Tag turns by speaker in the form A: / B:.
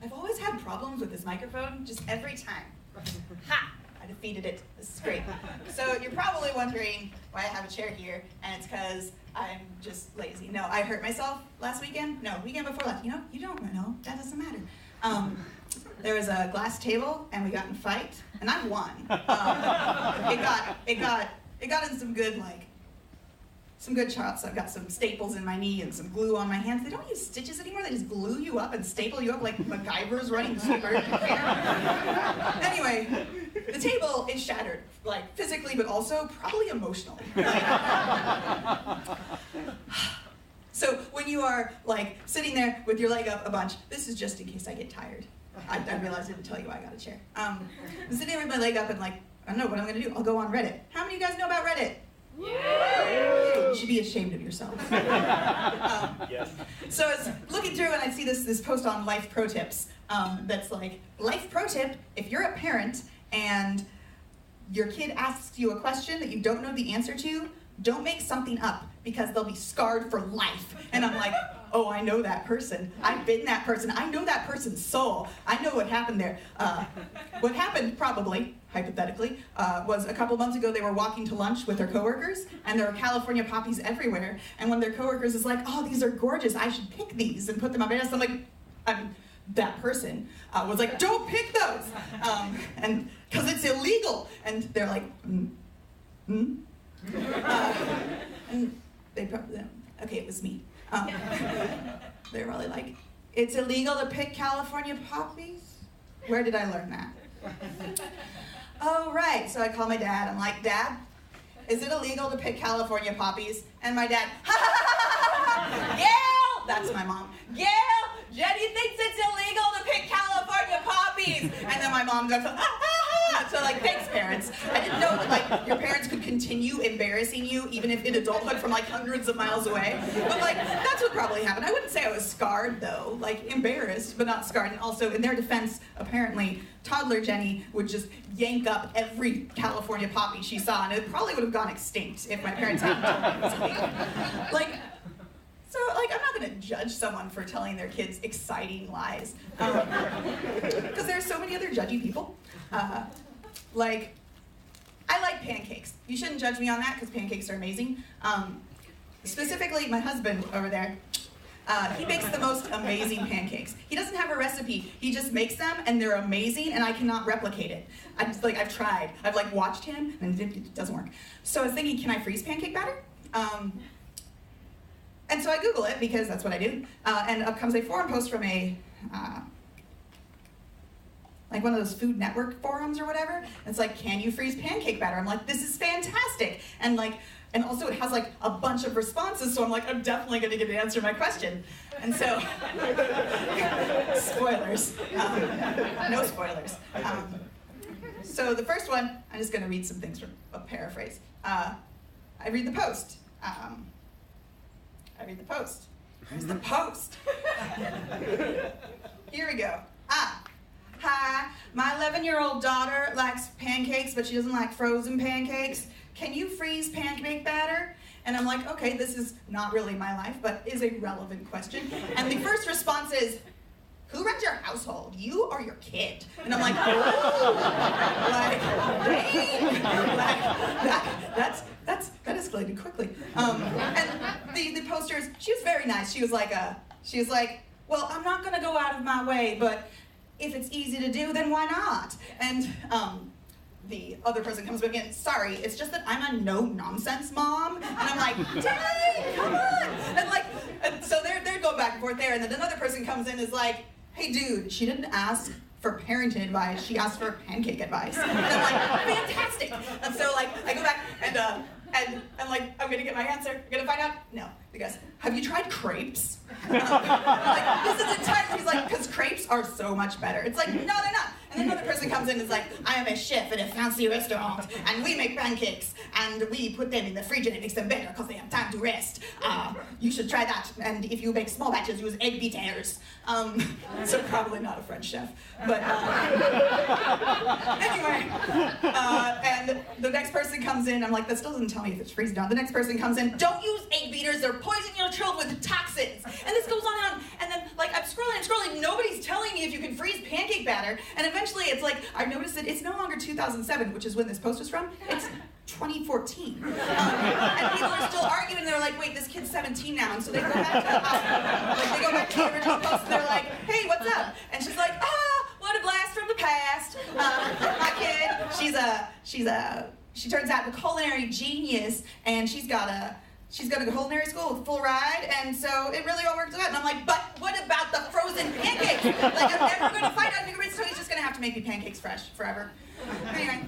A: I've always had problems with this microphone, just every time. Ha! I defeated it. This is great. So you're probably wondering why I have a chair here, and it's because I'm just lazy. No, I hurt myself last weekend. No, weekend before last. You know, you don't know. That doesn't matter. There was a glass table, and we got in a fight, and I won. It got in some good shots. I've got some staples in my knee and some glue on my hands. They don't use stitches anymore. They just glue you up and staple you up like MacGyver's running super. Anyway, the table is shattered, like physically, but also probably emotionally. So when you are like sitting there with your leg up a bunch, this is just in case I get tired. I realized I didn't tell you why I got a chair. I'm sitting there with my leg up and like, I don't know what I'm gonna do. I'll go on Reddit. How many of you guys know about Reddit? Yeah. You should be ashamed of yourself.
B: Yes.
A: So I was looking through and I see this post on life pro tips that's like, life pro tip, if you're a parent and your kid asks you a question that you don't know the answer to, don't make something up because they'll be scarred for life. And I'm like, oh, I know that person. I've been that person. I know that person's soul. I know what happened there. What happened, probably, hypothetically, was a couple months ago they were walking to lunch with their coworkers, and there were California poppies everywhere. And one of their coworkers is like, oh, these are gorgeous. I should pick these and put them on my desk. I'm like, that person was like, don't pick those, and because it's illegal. And they're like, and they probably, okay, it was me. They're really like, it's illegal to pick California poppies? Where did I learn that? Oh, right. So I call my dad. I'm like, Dad, is it illegal to pick California poppies? And my dad, Gail! That's my mom. Gail, Jenny thinks it's illegal to pick California poppies. And then my mom goes, so like, thanks, parents. I didn't know that like your parents could continue embarrassing you even if in adulthood from like hundreds of miles away. But like, that's what probably happened. I wouldn't say I was scarred though, like embarrassed, but not scarred. And also in their defense, apparently, toddler Jenny would just yank up every California poppy she saw, and it probably would have gone extinct if my parents hadn't told me it was illegal. So, I'm not going to judge someone for telling their kids exciting lies, because there are so many other judgy people. I like pancakes. You shouldn't judge me on that, because pancakes are amazing. Specifically, my husband over there, he makes the most amazing pancakes. He doesn't have a recipe. He just makes them, and they're amazing, and I cannot replicate it. I've tried. I've watched him, and it doesn't work. So I was thinking, can I freeze pancake batter? And so I Google it, because that's what I do, and up comes a forum post from a, one of those Food Network forums or whatever. And it's like, can you freeze pancake batter? I'm like, this is fantastic. And also it has a bunch of responses, so I'm like, I'm definitely gonna get to answer my question. And so, spoilers, no spoilers. So the first one, I'm just gonna read some things from a paraphrase. I read the post. Here's the post. Here we go. Hi, my 11-year-old daughter likes pancakes, but she doesn't like frozen pancakes. Can you freeze pancake batter? And I'm like, okay, this is not really my life, but is a relevant question. And the first response is, who runs your household, you or your kid? And I'm like, oh, dang, that escalated quickly. And the posters, she was very nice. She was like, well, I'm not gonna go out of my way, but if it's easy to do, then why not? And the other person comes back in, sorry, it's just that I'm a no-nonsense mom. And I'm like, dang, come on. And so they're going back and forth there, and then another person comes in and is like, hey dude, she didn't ask for parenting advice, she asked for pancake advice. And I'm like, fantastic. And so I go back and I'm like, I'm gonna get my answer, I'm gonna find out. No, he goes, have you tried crepes? This is entirely, he's like, because crepes are so much better. It's like, no, they're not. And then another person comes in and is like, I am a chef at a fancy restaurant, and we make pancakes, and we put them in the fridge and it makes them better because they have time to rest. You should try that, and if you make small batches, use egg beaters. So probably not a French chef. But anyway, and the next person comes in, I'm like, that still doesn't tell me if it's freezing down. The next person comes in, don't use egg beaters, they're poisoning your children with toxins. And this goes on and on, and then I'm scrolling, nobody's telling me if you can freeze matter. And eventually it's like, I noticed that it's no longer 2007, which is when this post was from, it's 2014. And people are still arguing, they're like, wait, this kid's 17 now, and so they go back to the original post, and they're like, hey, what's up? And she's like, what a blast from the past. My kid, she turns out a culinary genius, and she's got a culinary school with full ride, and so it really all worked out. And I'm like, but what about the frozen pancakes? Like, I'm never going to find out. He's just going to have to make me pancakes fresh forever. Anyway.